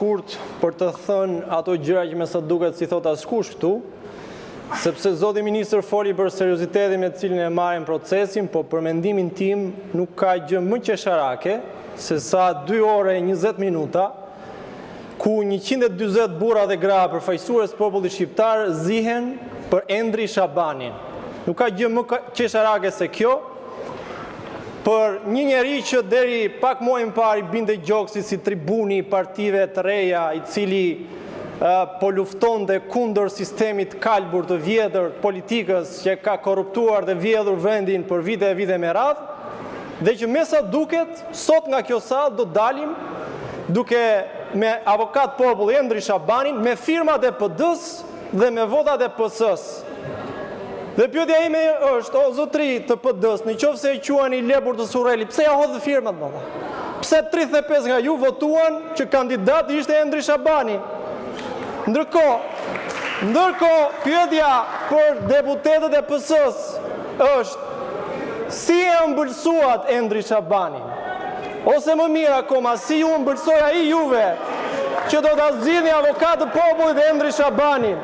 shkurt për të thënë ato gjëra që me sa duket si thot askush këtu, sepse zoti ministër foli për seriozitetin me cilin e marrin procesin, po për mendimin tim nuk ka gjë më qesharake se sa 2 orë e 20 minuta ku 140 burra dhe gra përfaqësues popullit shqiptar zihen për Endri Shabanin. Nuk ka gjë më qesharake se kjo, për një njeri që deri pak muaj më parë binte gjoksit si tribuni i partive të reja, i cili po luftonte kundër sistemit kalbur të vjetër politikës që ka korruptuar dhe vjedhur vendin për vite e vite me radhë, dhe që me sa duket, sot nga kjo sallë do dalim duke me avokat populli Endri Shabanin, me firmat e PD-s dhe me votat e PS-s. Dhe pyetja ime është, o zotri të PD-s, në qoftë se e quani Lebur të Surreli, pse ja hodhë firmat më dha? Pse 35 nga ju votuan që kandidat ishte Endri Shabani? Ndërkohë, pyetja për deputetët e PS-s është, si e ëmbëlsuat Endri Shabanin? Ose më mirë akoma, si ju ëmbëlsoi ai juve që do ta zgjidhni avokat të popullit dhe Endri Shabanin?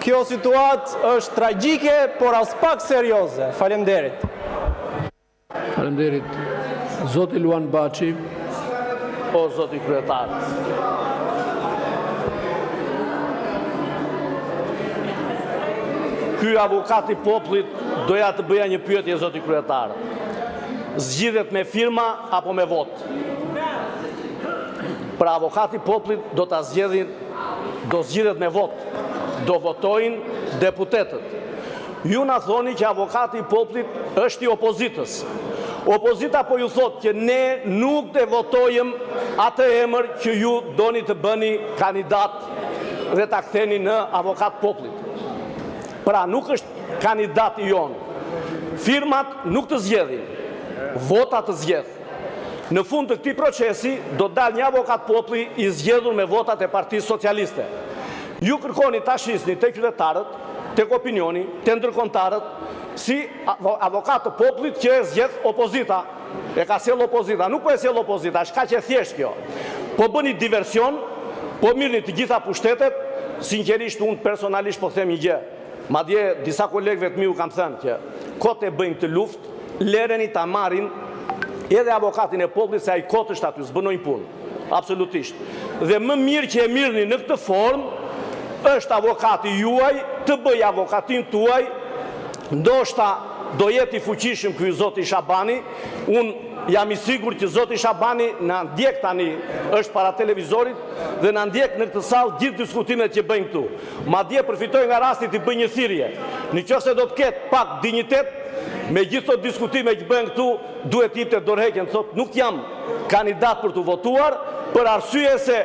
Kjo situatë është tragjike, por as pak serioze. Faleminderit. Faleminderit. Zoti Luan Baçi. O zoti kryetar. Ky avokat i popullit doja të bëja një pyetje zoti kryetar. Zgjidhet me firma apo me vot? Pra avokati i popullit do zgjidhet me vot. Do votojnë deputetët. Ju na thoni që avokati i popullit është i opozitës. Opozita po ju thot që ne nuk të votojmë atë emër që ju doni të bëni kandidat dhe ta ktheni në avokat popullit. Pra nuk është kandidat i jonë. Firmat nuk të zgjedhin, votat të zgjedh. Në fund të këtij procesi do dal një avokat populli i zgjedhur me votat e Partisë Socialiste. Ju kërkoni ta shisni te qytetarët, tek opinioni, te ndërkombëtarët, si avokat të popullit që e zgjedh opozita. E ka sjell opozita, nuk po e sjell opozita, është kaq e thjeshtë kjo. Po bëni diversion, po mirëni të gjitha pushtetet, sinqerisht unë personalisht po them një gjë. Madje disa kolegëve të mi u kam thënë që kot e bëjnë të luftë, lereni ta marrin edhe avokatin e popullit se ai kot është aty, s'bënojnë punë. Absolutisht. Dhe më mirë që e mirëni në këtë formë, është avokati juaj, të bëj avokatin tuaj, ndoshta do jetë i fuqishëm ky zoti Shabani, unë jam i sigurt që zoti Shabani na ndjek tani, është para televizorit dhe na ndjek në këtë sallë gjithë diskutimet që bëjnë këtu. Madje përfitoj nga rasti të bëj një thirrje. Nëse do të ketë pak dinjitet, me gjithë këto diskutime që bëjnë këtu, duhet të jepte dorëheqjen, thotë nuk jam kandidat për të votuar, për arsye se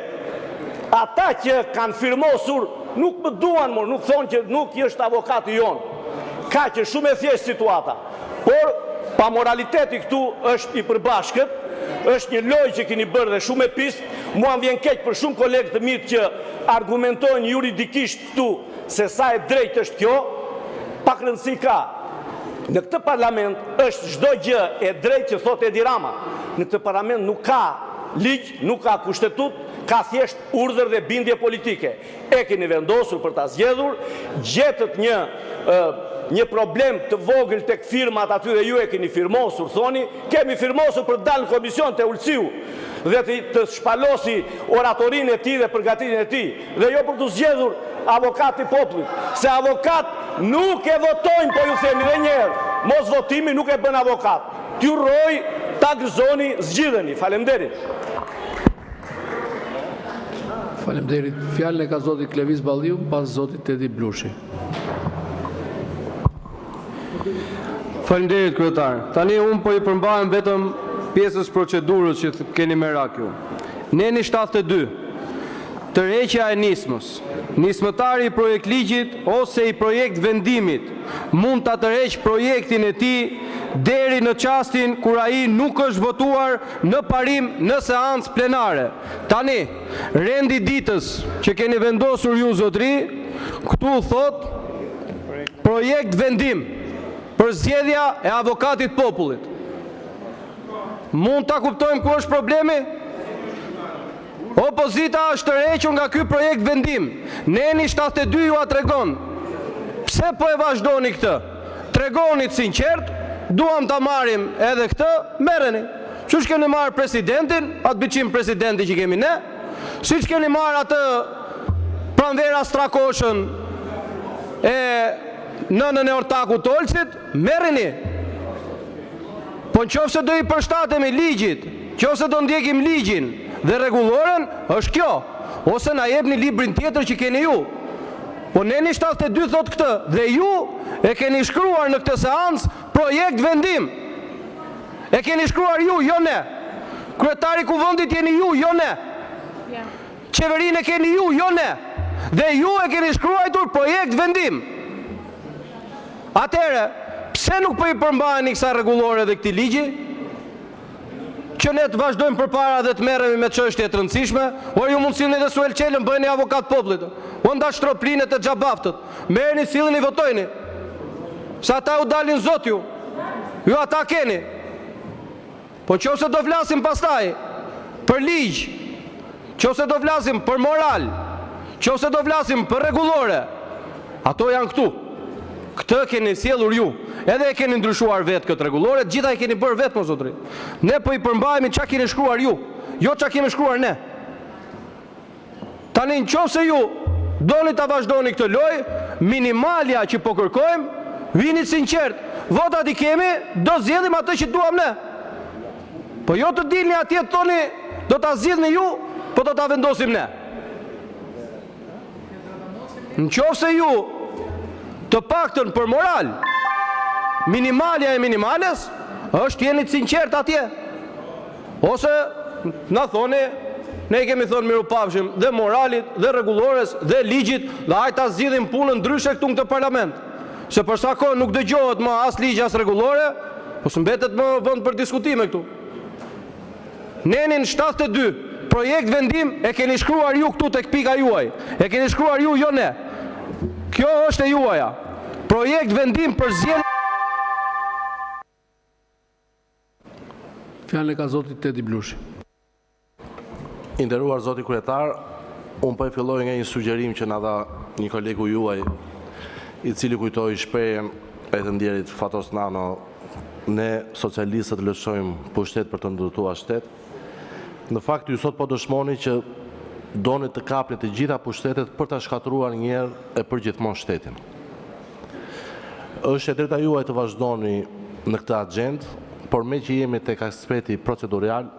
ata që kanë firmosur nuk më duan, nuk thonë që nuk është avokati jonë. Ka që shumë e thjeshtë situata. Por, pa moraliteti këtu është i përbashkët, është një lojë që keni bërë dhe shumë e pistë, mua më vjen keq për shumë kolegë të mitë që argumentojnë juridikisht këtu se sa e drejtë është kjo, pak rëndësi ka. Në këtë parlament është çdo gjë e drejtë që thotë Edi Rama. Në këtë parlament nuk ka ligj, nuk ka kushtetut, ka thjesht urdhër dhe bindje politike. E keni vendosur për ta zgjedhur, gjetët një problem të vogël tek firmat aty dhe ju e keni firmosur, thoni, kemi firmosur për dalë në komision të Ulciu dhe të shpalosi oratorinë e tij dhe përgatitjen e tij, dhe jo për të zgjedhur avokat i popullit, se avokat nuk e votojnë, po ju themi edhe një herë, mos votimi nuk e bën avokat. T'ju rroj, ta gëzoni, zgjidheni. Faleminderit. Faleminderit. Fjalën e ka zoti Klevis Balliu, pas zotit Tedi Blushi. Faleminderit kryetar. Tani unë po i përmbahem vetëm pjesës procedurës që keni me rakju. Neni 72. Tërheqja e nismës. Nismëtari i projekt ligjit ose i projekt vendimit mund ta tërheq projektin e tij deri në çastin kur ai nuk është votuar në parim në seancë plenare. Tani, rendi ditës që keni vendosur ju zotri, këtu thot projekt vendim për zgjedhja e avokatit popullit. Mund ta kuptojmë ku është problemi? Opozita është tërhequr nga ky projekt vendim. Neni 72 ju a tregon. Pse po e vazhdoni këtë? Tregonit sinqert, duam ta marrim edhe këtë, merreni. Çu keni marrë presidentin, atë biçim presidenti që kemi ne? Siç keni marrë atë pranvera Strakoshën e nënën e Ortakut Olcit, merreni. Po nëse do i përshtatemi ligjit, nëse do ndjekim ligjin dhe rregulloren, është kjo. Ose na jepni librin tjetër që keni ju. Po Neni 72 thot këtë, dhe ju e keni shkruar në këtë seancë projekt vendim. E keni shkruar ju, jo ne. Kryetari Kuvendit jeni ju, jo ne. Qeverinë e keni ju, jo ne. Dhe ju e keni shkruar projekt vendim. Atëherë, pse nuk po i përmbaheni kësaj rregullore dhe këtij ligji? Që ne të vazhdojmë përpara dhe të merremi me çështje të rëndësishme, o ju mund sillni dhe Suel Çelën, bëheni avokat popullit. O nda shtroplinet e xhabaftët. Merreni, sillni, votojni. Sa ata u dalin zot ju. Ju ata keni. Po nëse do flasim pastaj për ligj, nëse do flasim për moral, nëse do flasim për rregullore, ato janë këtu. Këtë keni sjellur ju. Edhe e keni ndryshuar vetë këtë rregullore, gjitha e keni bërë vetë, mos zotëri. Ne po i përmbahemi çka keni shkruar ju, jo çka kemi shkruar ne. Tani nëse ju doni ta vazhdoni këtë lojë, minimalja që po kërkojmë, vini sinqert, votat i kemi, do zgjedhim atë që duam ne. Po jo të dilni atje të thoni, do ta zgjidhni ju, po do ta vendosim ne. Nëse ju të paktën për moral, minimalja e minimales, është jeni të sinqert atje. Ose na thoni, ne kemi thonë mirupafshim dhe moralit, dhe rregullores, dhe ligjit, dhe hajta zgjidhim punën ndryshe këtu në këtë parlament. Se për sa kohë nuk dëgjohet më as ligj as rregullore, po s'mbetet më vend për diskutime këtu. Nenin 72, projekt vendim e keni shkruar ju këtu tek pika juaj. E keni shkruar ju, jo ne. Kjo është e juaja. Projekt vendim për zgjedhje. Fjalën ka zoti Tedi Blushi. I nderuar zoti kryetar, unë po e filloj nga një sugjerim që na dha një kolegu juaj, i cili kujtoi shprehjen e të ndjerit Fatos Nano, ne socialistët lëshojmë pushtet për të ndërtuar shtet. Në fakt ju sot po dëshmoni që doni të kapni të gjitha pushtetet për ta shkatëruar një herë e përgjithmonë shtetin. Është e drejta juaj të vazhdoni në këtë agjendë, por me që jemi tek aspekti procedurial,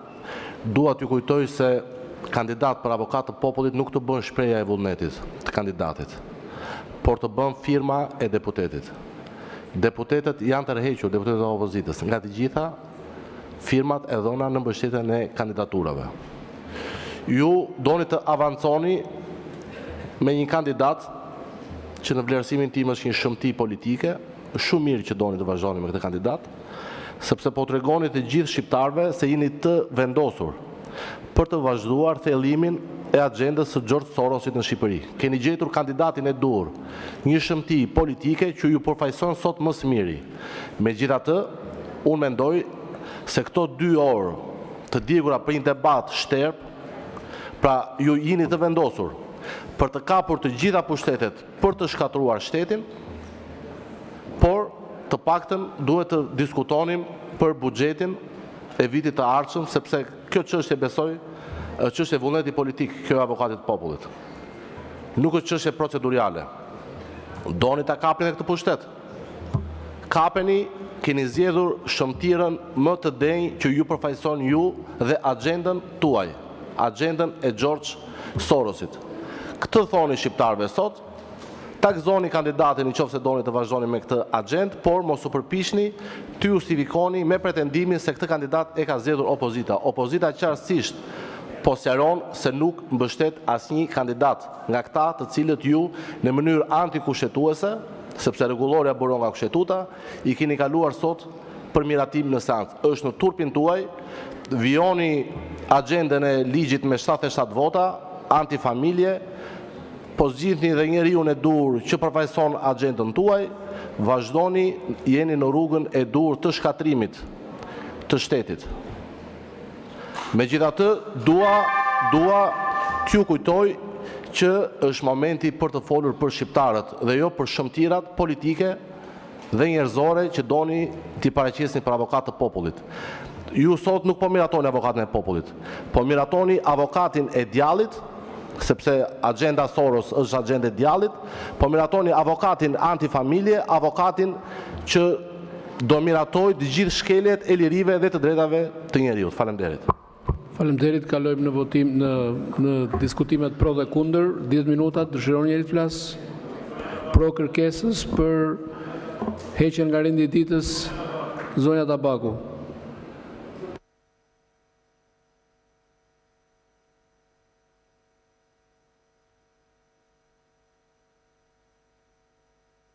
dua t'ju kujtoj se kandidat për avokat të popullit nuk të bën shpreha e vullnetit të kandidatit, por të bën firma e deputetit. Deputetet janë të rrehequr, deputetet e opozitës, nga të gjitha firmat e dhëna në mbështetjen e kandidaturave. Ju doni të avanconi me një kandidat që në vlerësimin tim është një shëmti politike, shumë mirë që doni të vazhdoni me këtë kandidat, sepse po tregoni të gjithë shqiptarëve se jeni të vendosur për të vazhduar thellimin e agjendës së George Sorosit në Shqipëri. Keni gjetur kandidatin e dur, një shëmti politike që ju përfaqëson sot më së miri. Megjithatë, unë mendoj se këto 2 orë të djegura për një debat shterp, pra ju jeni të vendosur për të kapur të gjitha pushtetet për të shkatruar shtetin, por të paktën duhet të diskutonim për buxhetin e vitit të ardhshëm, sepse kjo çështje besoj çështje vullneti politik, kjo e avokatit popullit. Nuk është çështje procedurale. Doni ta kapni këtë pushtet. Kapeni, keni zgjedhur shëmtirën më të denjë që ju përfaqëson ju dhe agjendën tuaj, agjendën e George Sorosit. Këtë thoni shqiptarëve sot, ta gëzoni kandidatin nëse doni të vazhdoni me këtë agjendë, por mos u përpiqni të justifikoni me pretendimin se këtë kandidat e ka zgjedhur opozita. Opozita qartësisht po sqaron se nuk mbështet asnjë kandidat nga këta të cilët ju në mënyrë antikushtetuese, sepse rregulloria buron nga kushtetuta, i keni kaluar sot për miratim në seancë. Është në turpin tuaj, vijoni agjendën e ligjit me 77 vota, antifamilje, po zgjidhni dhe njeriu e dur që përfaqëson agjendën tuaj, vazhdoni, jeni në rrugën e dur të shkatrimit të shtetit. Megjithatë, dua t'ju kujtoj që është momenti për të folur për shqiptarët dhe jo për shëmtirat politike dhe njerëzore që doni t'i paraqesni për avokat të popullit. Ju sot nuk po miratoni avokatin e popullit, po miratoni avokatin e djallit, sepse agenda Soros është agenda e djallit, po miratoni avokatin antifamilje, avokatin që do miratoj të gjithë shkeljet e lirive dhe të drejtave të njeriut. Faleminderit. Faleminderit, kalojmë në votim në diskutimet pro dhe kundër. 10 minuta, dëshiron njëri të flas pro kërkesës për heqjen nga rendi i ditës zonja Tabaku.